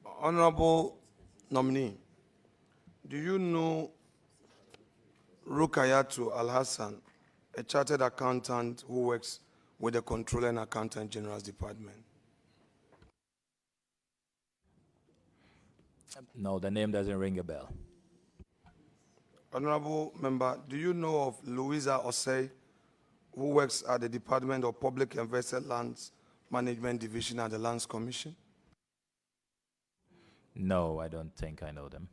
Honorable nominee, do you know Rukayatu Al-Hassan, a chartered accountant who works with the Controller and Accountant General's Department? No, the name doesn't ring a bell. Honorable member, do you know of Louisa Osei, who works at the Department of Public Invested Lands Management Division at the Lands Commission? No, I don't think I know them.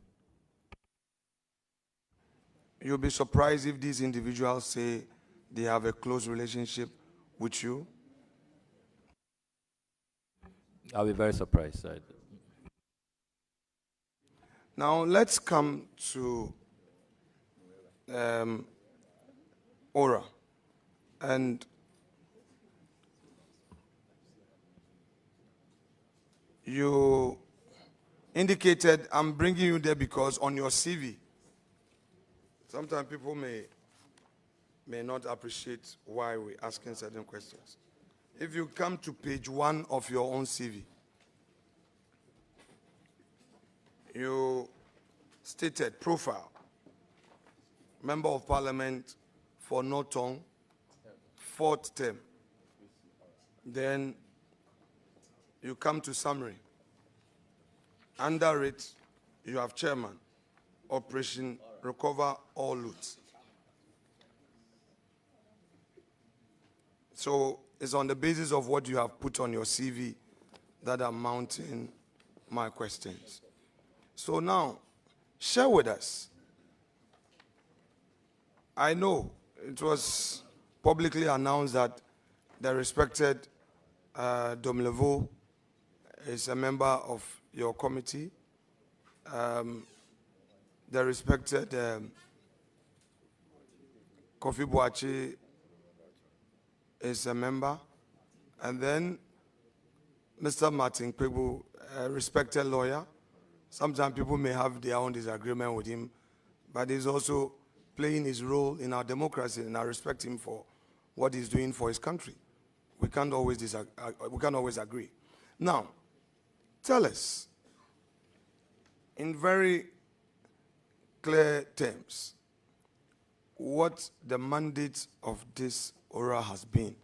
You'll be surprised if these individuals say they have a close relationship with you. I'll be very surprised. Now let's come to Ora. And you indicated, I'm bringing you there because on your CV, sometimes people may not appreciate why we're asking certain questions. If you come to page 1 of your own CV, you stated profile, Member of Parliament for Norton, 4th term. Then you come to summary. Under it, you have chairman, Operation Recover All Loot. So it's on the basis of what you have put on your CV that I'm mounting my questions. So now, share with us. I know it was publicly announced that the respected Domlevo is a member of your committee. The respected Kofi Boachi is a member. And then Mr. Martin Kpebu, a respected lawyer. Sometimes people may have their own disagreement with him, but he's also playing his role in our democracy, and I respect him for what he's doing for his country. We can't always agree. Now, tell us, in very clear terms, what the mandate of this Ora has been.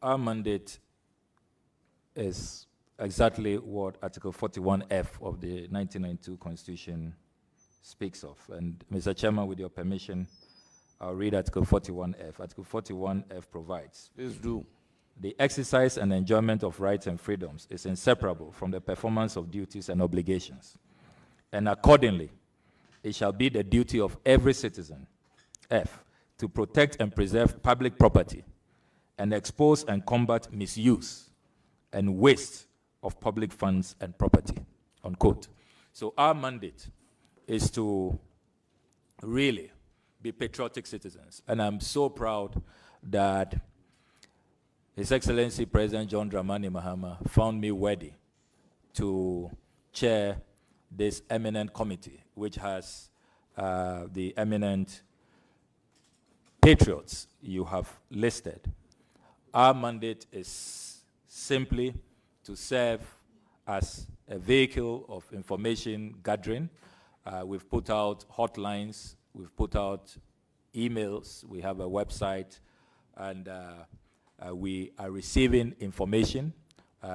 Our mandate is exactly what Article 41F of the 1992 Constitution speaks of. And Mr. Chairman, with your permission, I'll read Article 41F. Article 41F provides, Please do. The exercise and enjoyment of rights and freedoms is inseparable from the performance of duties and obligations. And accordingly, it shall be the duty of every citizen, F, to protect and preserve public property and expose and combat misuse and waste of public funds and property, unquote. So our mandate is to really be patriotic citizens. And I'm so proud that His Excellency President John Dramani Mahama found me worthy to chair this eminent committee, which has the eminent patriots you have listed. Our mandate is simply to serve as a vehicle of information gathering. We've put out hotlines, we've put out emails, we have a website, and we are receiving information,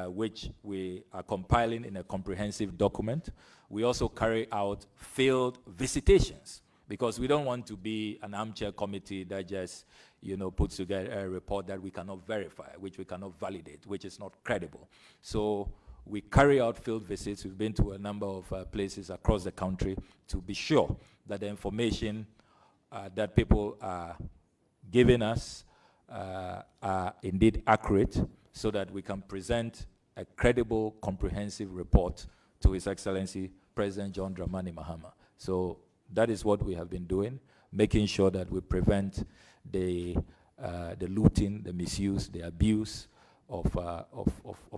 which we are compiling in a comprehensive document. We also carry out field visitations, because we don't want to be an armchair committee that just, puts together a report that we cannot verify, which we cannot validate, which is not credible. So we carry out field visits. We've been to a number of places across the country to be sure that the information that people are giving us are indeed accurate, so that we can present a credible, comprehensive report to His Excellency President John Dramani Mahama. So that is what we have been doing, making sure that we prevent the looting, the misuse, the abuse of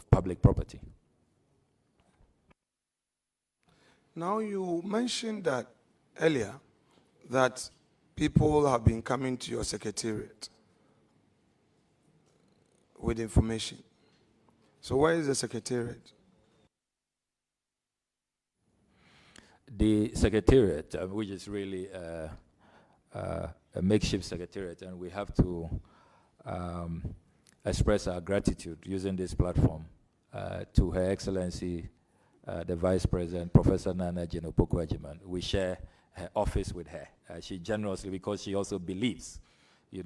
public property. Now, you mentioned that earlier that people have been coming to your secretariat with information. So where is the Secretariat? The Secretariat, which is really a makeshift Secretariat, and we have to express our gratitude using this platform to Her Excellency, the Vice President, Professor Nana Jenopoku-Agyeman. We share her office with her. She generously, because she also believes,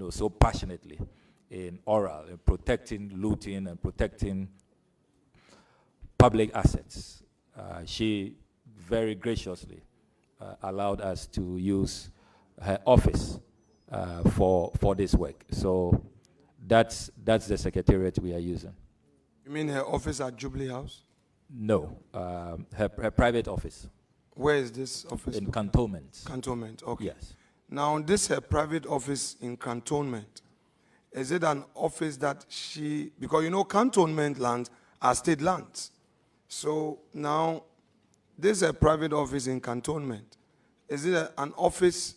so passionately in oral, in protecting looting and protecting public assets. She very graciously allowed us to use her office for this work. So that's the Secretariat we are using. You mean her office at Jubilee House? No, her private office. Where is this office? In Cantonment. Cantonment, okay. Yes. Now, this her private office in Cantonment, is it an office that because Cantonment lands are state lands. So now, this is a private office in Cantonment. Is it an office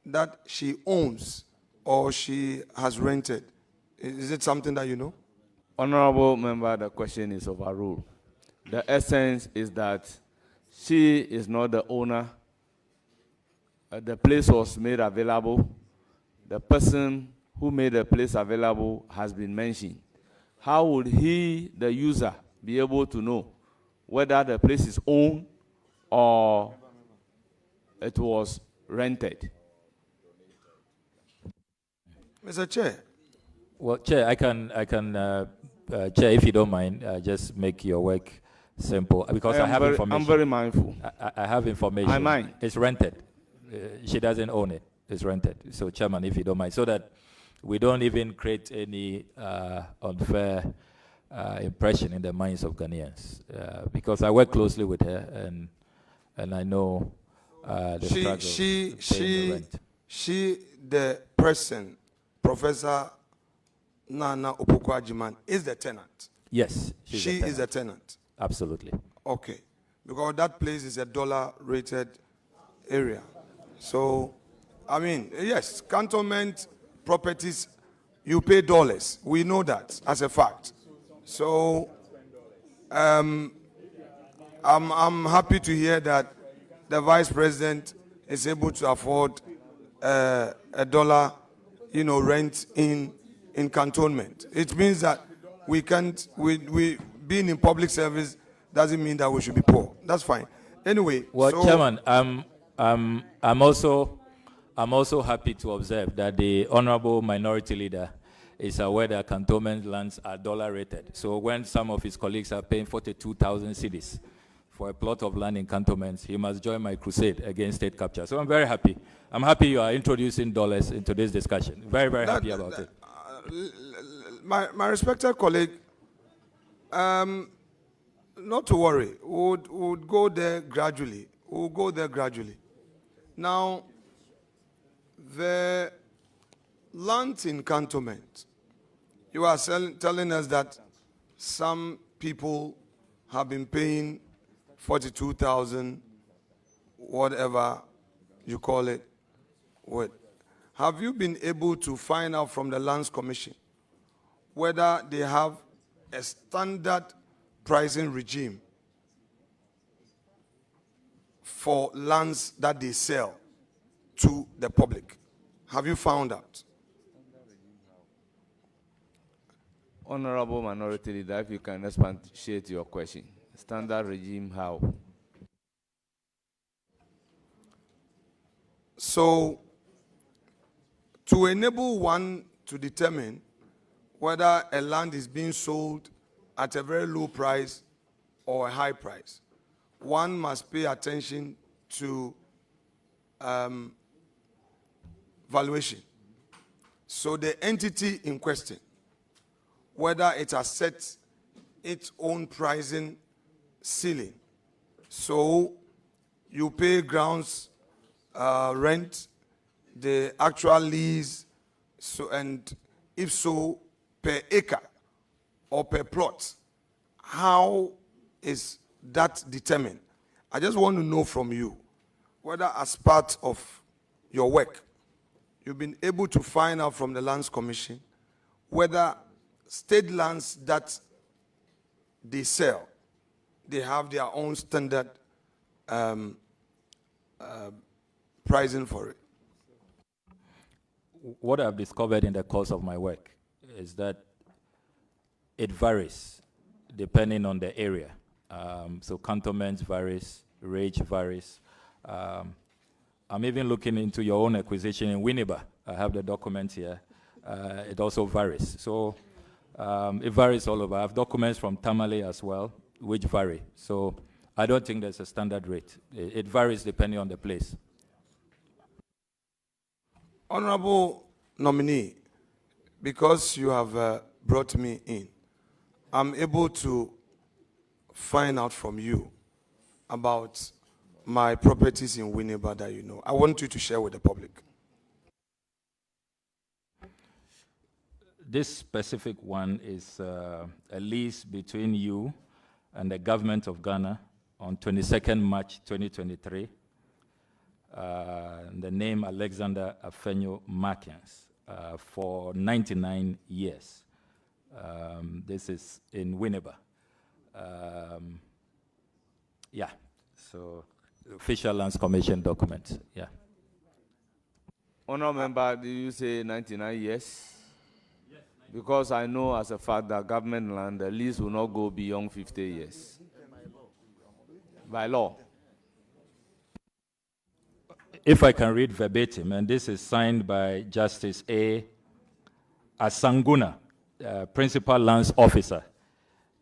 that she owns or she has rented? Is it something that you know? Honorable member, the question is overruled. The essence is that she is not the owner. The place was made available. The person who made the place available has been mentioned. How would he, the user, be able to know whether the place is owned or it was rented? Mr. Chair. Well, Chair, I can, Chair, if you don't mind, just make your work simple because I have information. I'm very mindful. I have information. I mind. It's rented. She doesn't own it. It's rented. So, Chairman, if you don't mind, so that we don't even create any unfair impression in the minds of Ghanaians, because I work closely with her and I know the struggle. The person, Professor Nana Opoku-Agyeman, is the tenant. Yes, she is a tenant. Absolutely. Okay, because that place is a dollar-rated area. So, I mean, yes, Cantonment properties, you pay dollars. We know that as a fact. So, I'm happy to hear that the Vice President is able to afford a dollar, rent in Cantonment. It means that we can't. We being in public service doesn't mean that we should be poor. That's fine. Anyway, well, so Chairman, I'm also happy to observe that the Honorable Minority Leader is aware that Cantonment lands are dollar rated. So when some of his colleagues are paying 42,000 cedis for a plot of land in Cantonment, he must join my crusade against state capture. So I'm very happy. I'm happy you are introducing dollars into this discussion. Very, very happy about it. My respected colleague, not to worry, would go there gradually. We'll go there gradually. Now, the land in Cantonment, you are telling us that some people have been paying 42,000, whatever you call it. What? Have you been able to find out from the Lands Commission whether they have a standard pricing regime for lands that they sell to the public? Have you found out? Honorable Minority Leader, if you can expatiate your question. Standard regime, how? So, to enable one to determine whether a land is being sold at a very low price or a high price, one must pay attention to valuation. So the entity in question, whether it has set its own pricing ceiling. So you pay grounds rent, the actual lease, so, and if so, per acre or per plot. How is that determined? I just want to know from you whether as part of your work, you've been able to find out from the Lands Commission whether state lands that they sell, they have their own standard pricing for it. What I've discovered in the course of my work is that it varies depending on the area. So cantonments varies, range varies. I'm even looking into your own acquisition in Winneba. I have the document here. It also varies. So it varies all over. I have documents from Tamale as well, which vary. So I don't think there's a standard rate. It varies depending on the place. Honorable nominee, because you have brought me in, I'm able to find out from you about my properties in Winneba that you know. I want you to share with the public. This specific one is a lease between you and the government of Ghana on 22nd March 2023. The name Alexander Afenyo Markins for 99 years. This is in Winneba. Yeah, so official lands commission document, yeah. Honourable member, did you say 99 years? Yes. Because I know as a fact that government land, the lease will not go beyond 50 years. By law. If I can read verbatim, and this is signed by Justice A. Asanguna, Principal Lands Officer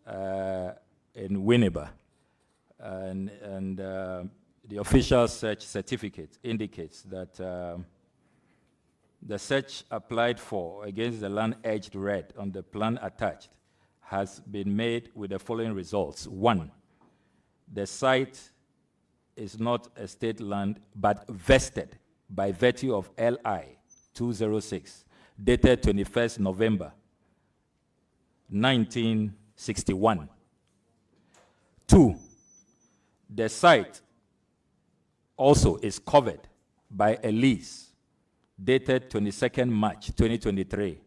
in Winneba. And the official search certificate indicates that the search applied for against the land edged red on the plan attached has been made with the following results. 1, the site is not a state land, but vested by virtue of LI 206, dated 21st November 1961. 2, the site also is covered by a lease dated 22nd March 2023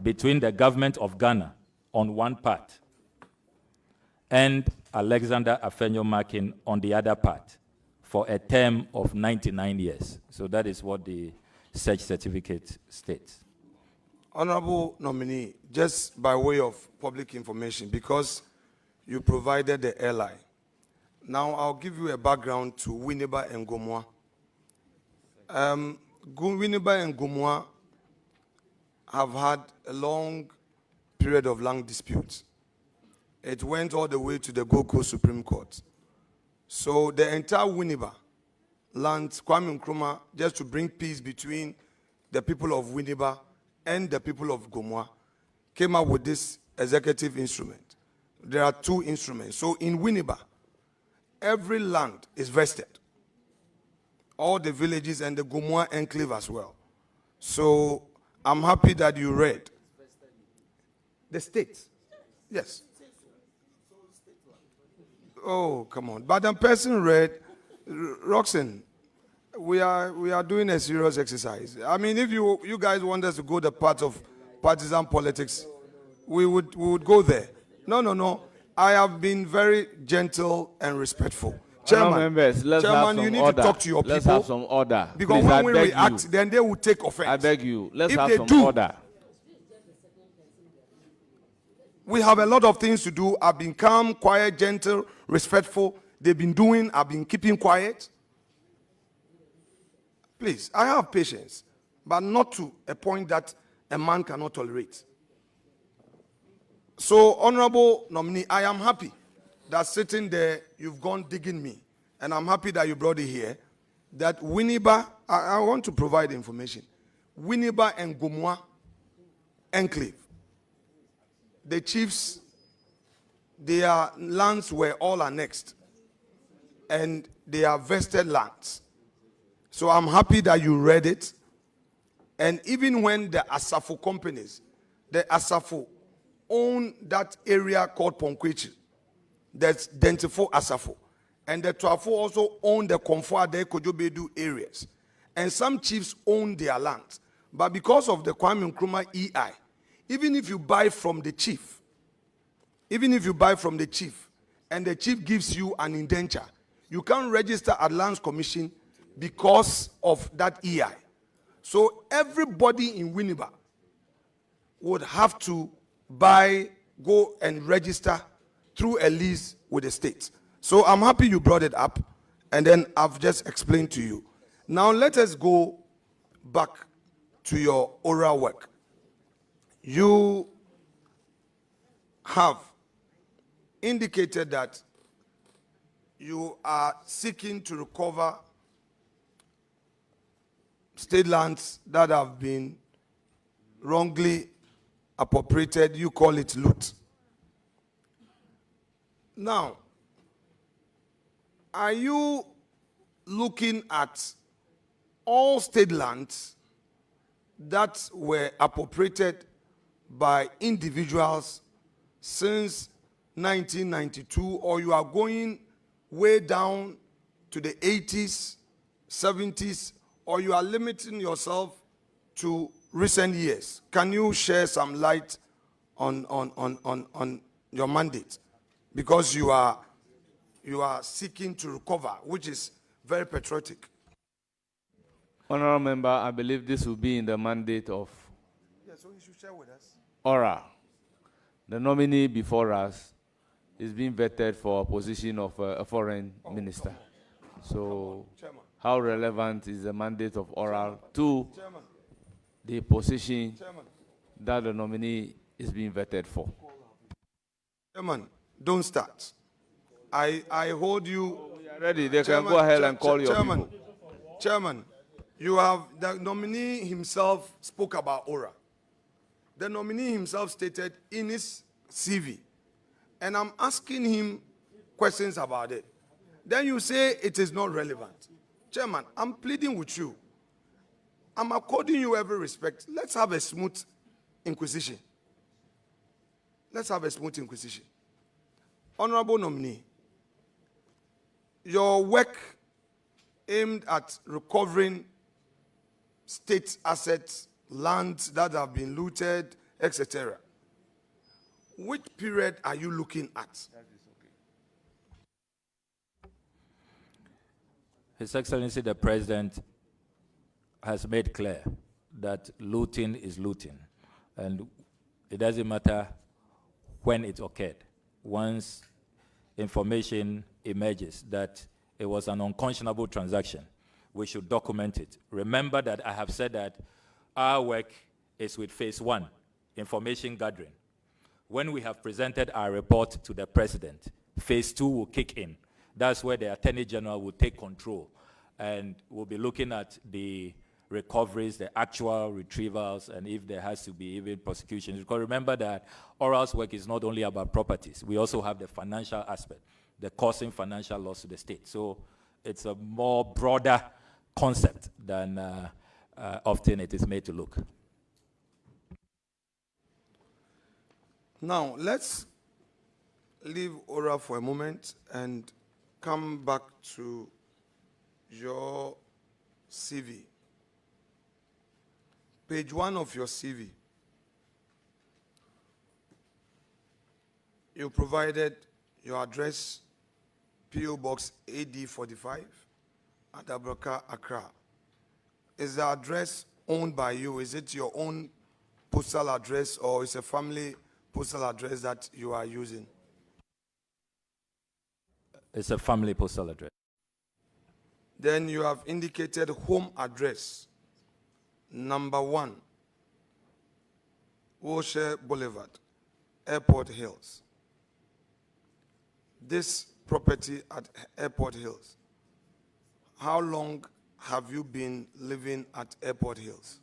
between the government of Ghana on one part and Alexander Afenyo Markins on the other part for a term of 99 years. So that is what the search certificate states. Honorable nominee, just by way of public information, because you provided the LI, now I'll give you a background to Winneba and Gomoa. Winneba and Gomoa have had a long period of land disputes. It went all the way to the Gold Coast Supreme Court. So the entire Winneba land, Kwame Nkrumah, just to bring peace between the people of Winneba and the people of Gomoa, came up with this executive instrument. There are 2 instruments. So in Winneba, every land is vested. All the villages and the Gomoa enclave as well. So I'm happy that you read. The state. Yes. Oh, come on. But the person read, Roxanne, we are doing a serious exercise. I mean, if you guys want us to go the path of partisan politics, we would go there. No. I have been very gentle and respectful. Chairman, members, let's have some you need order. to talk to your people. Let's have some order. Because Please, when we I beg react, you. then they will take offense. I beg you. Let's If have they some do, order. We have a lot of things to do. I've been calm, quiet, gentle, respectful. They've been doing, I've been keeping quiet. Please, I have patience, but not to a point that a man cannot tolerate. So, honorable nominee, I am happy that sitting there, you've gone digging me. And I'm happy that you brought it here. That Winneba, I want to provide information. Winneba and Gomoa enclave. The chiefs, their lands were all annexed. And they are vested lands. So I'm happy that you read it. And even when the Asafo companies, the Asafo own that area called Ponkwechi, that's Dentifo Asafo. And the Twafo also own the Komfo-Ade Kojobedu areas. And some chiefs own their lands. But because of the Kwame Nkrumah EI, even if you buy from the chief, even if you buy from the chief, and the chief gives you an indenture, you can't register at Lands Commission because of that EI. So everybody in Winneba would have to go and register through a lease with the state. So I'm happy you brought it up, and then I've just explained to you. Now let us go back to your oral work. You have indicated that you are seeking to recover state lands that have been wrongly appropriated. You call it loot. Now, are you looking at all state lands that were appropriated by individuals since 1992, or you are going way down to the 80s, 70s, or you are limiting yourself to recent years? Can you share some light on your mandate? Because you are seeking to recover, which is very patriotic. Honorable Member, I believe this will be in the mandate of Yes, so you should share with us. ORA. The nominee before us is being vetted for a position of a foreign minister. So, Chairman. how relevant is the mandate of ORA to Chairman. the position Chairman. that the nominee is being vetted for? Chairman, don't start. I hold you. We are ready. They Chairman, can go ahead and call your Chairman, people. Chairman, you have, the nominee himself spoke about ORA. The nominee himself stated in his CV, and I'm asking him questions about it. Then you say it is not relevant. Chairman, I'm pleading with you. I'm according you every respect. Let's have a smooth inquisition. Let's have a smooth inquisition. Honorable nominee, your work aimed at recovering state assets, lands that have been looted, etc. Which period are you looking at? His Excellency the President has made clear that looting is looting, and it doesn't matter when it occurred. Once information emerges that it was an unconscionable transaction, we should document it. Remember that I have said that our work is with phase 1, information gathering. When we have presented our report to the President, phase 2 will kick in. That's where the Attorney General will take control, and we'll be looking at the recoveries, the actual retrievals, and if there has to be even prosecutions. Because remember that Oral's work is not only about properties. We also have the financial aspect, the causing financial loss to the state. So it's a more broader concept than often it is made to look. Now, let's leave ORA for a moment and come back to your CV. Page 1 of your CV. You provided your address, P.O. Box AD45, at Ablakwa, Accra. Is the address owned by you? Is it your own postal address, or is a family postal address that you are using? It's a family postal address. Then you have indicated home address, number 1, Wilshire Boulevard, Airport Hills. This property at Airport Hills, how long have you been living at Airport Hills?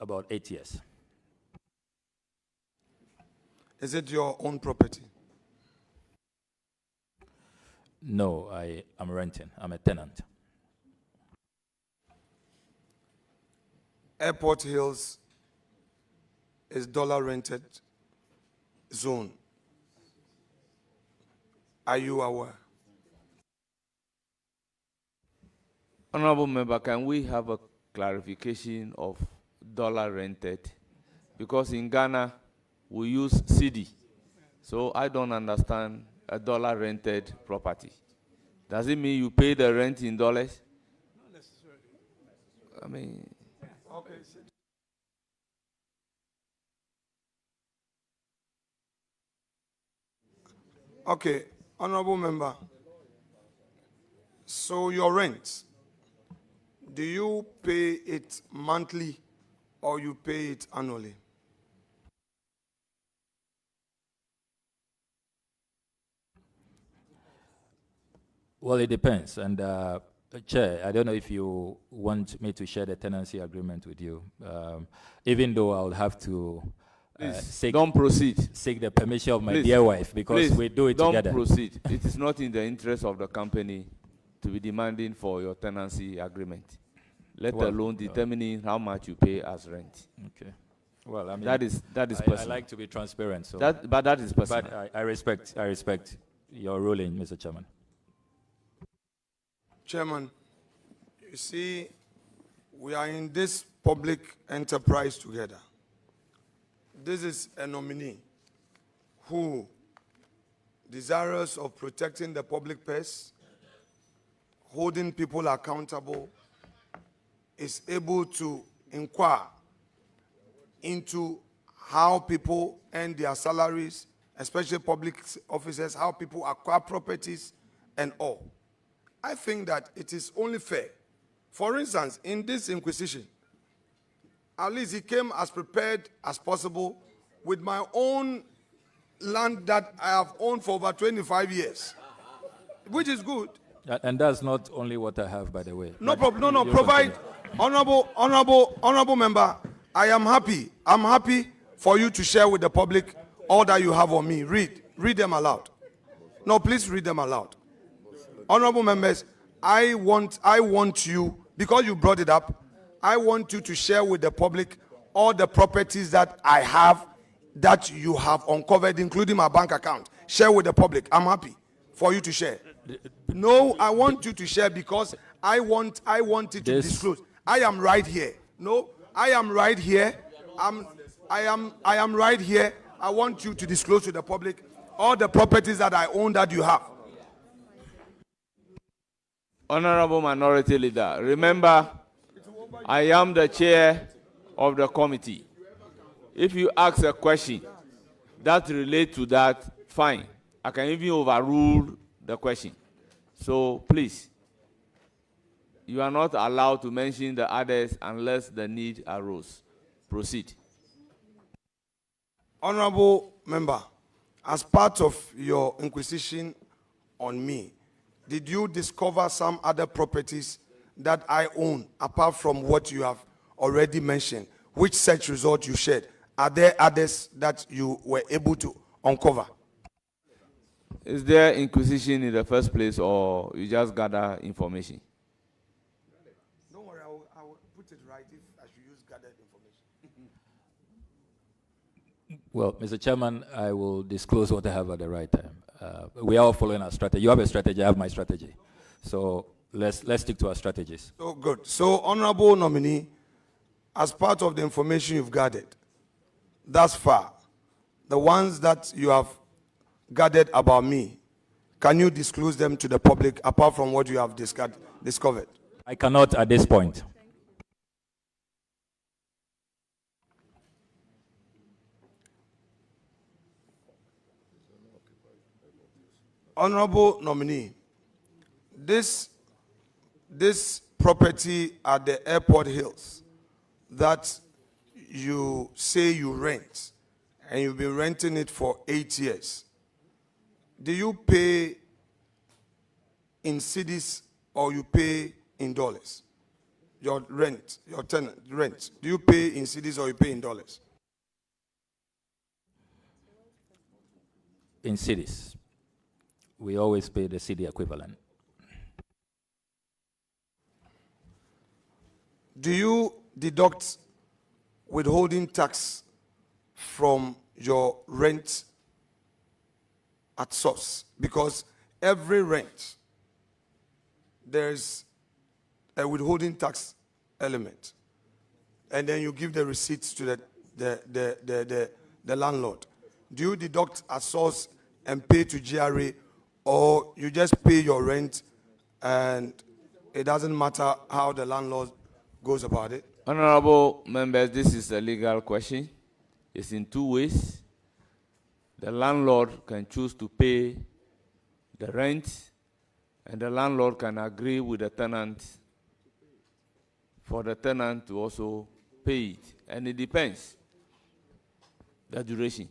About 8 years. Is it your own property? No, I am renting. I'm a tenant. Airport Hills is dollar rented zone. Are you aware? Honorable Member, can we have a clarification of dollar rented, because in Ghana we use CD. So I don't understand a dollar rented property. Does it mean you pay the rent in dollars? Not necessarily. I mean, Okay. Okay, honorable member. So your rent, do you pay it monthly or you pay it annually? Well, it depends. And Chair, I don't know if you want me to share the tenancy agreement with you, even though I'll have to seek don't proceed. the permission of my Please. dear wife, because Please, we do it don't together. proceed. It is not in the interest of the company to be demanding for your tenancy agreement, let Well, alone determining how much you pay as rent. Okay. Well, I mean, That is I personal. like to be transparent, so. But that is personal. But I respect your ruling, Mr. Chairman. Chairman, you see, we are in this public enterprise together. This is a nominee who, desirous of protecting the public purse, holding people accountable, is able to inquire into how people earn their salaries, especially public officers, how people acquire properties and all. I think that it is only fair. For instance, in this inquisition, at least he came as prepared as possible with my own land that I have owned for over 25 years, which is good. And that's not only what I have, by the way. No But problem. No, you provide, continue. honorable member. I am happy. I'm happy for you to share with the public all that you have on me. Read them aloud. No, please read them aloud. Honorable members, I want you, because you brought it up, I want you to share with the public all the properties that I have that you have uncovered, including my bank account. Share with the public. I'm happy for you to share. No, I want you to share because I want it to disclose. I am right here. No, I am right here. I am right here. I want you to disclose to the public all the properties that I own that you have. Honorable Minority Leader, remember, I am the chair of the committee. If you ask a question that relates to that, fine. I can even overrule the question. So please, you are not allowed to mention the others unless the need arose. Proceed. Honorable member, as part of your inquisition on me, did you discover some other properties that I own apart from what you have already mentioned? Which search result you shared? Are there others that you were able to uncover? Is there inquisition in the first place, or you just gather information? Don't worry, I will put it right if I should use gathered information. Well, Mr. Chairman, I will disclose what I have at the right time. We are all following our strategy. You have a strategy, I have my strategy. So let's stick to our strategies. So good. So, honorable nominee, as part of the information you've gathered thus far, the ones that you have gathered about me, can you disclose them to the public apart from what you have discovered? I cannot at this point. Honorable nominee, this property at the Airport Hills that you say you rent, and you've been renting it for 8 years, do you pay in cedis or you pay in dollars? Your rent, your tenant rent, do you pay in cedis or you pay in dollars? In cities, we always pay the city equivalent. Do you deduct withholding tax from your rent at source? Because every rent, there's a withholding tax element. And then you give the receipts to the landlord. Do you deduct at source and pay to GRA, or you just pay your rent and it doesn't matter how the landlord goes about it? Honorable members, this is a legal question. It's in two ways. The landlord can choose to pay the rent, and the landlord can agree with the tenant for the tenant to also pay it. And it depends the duration.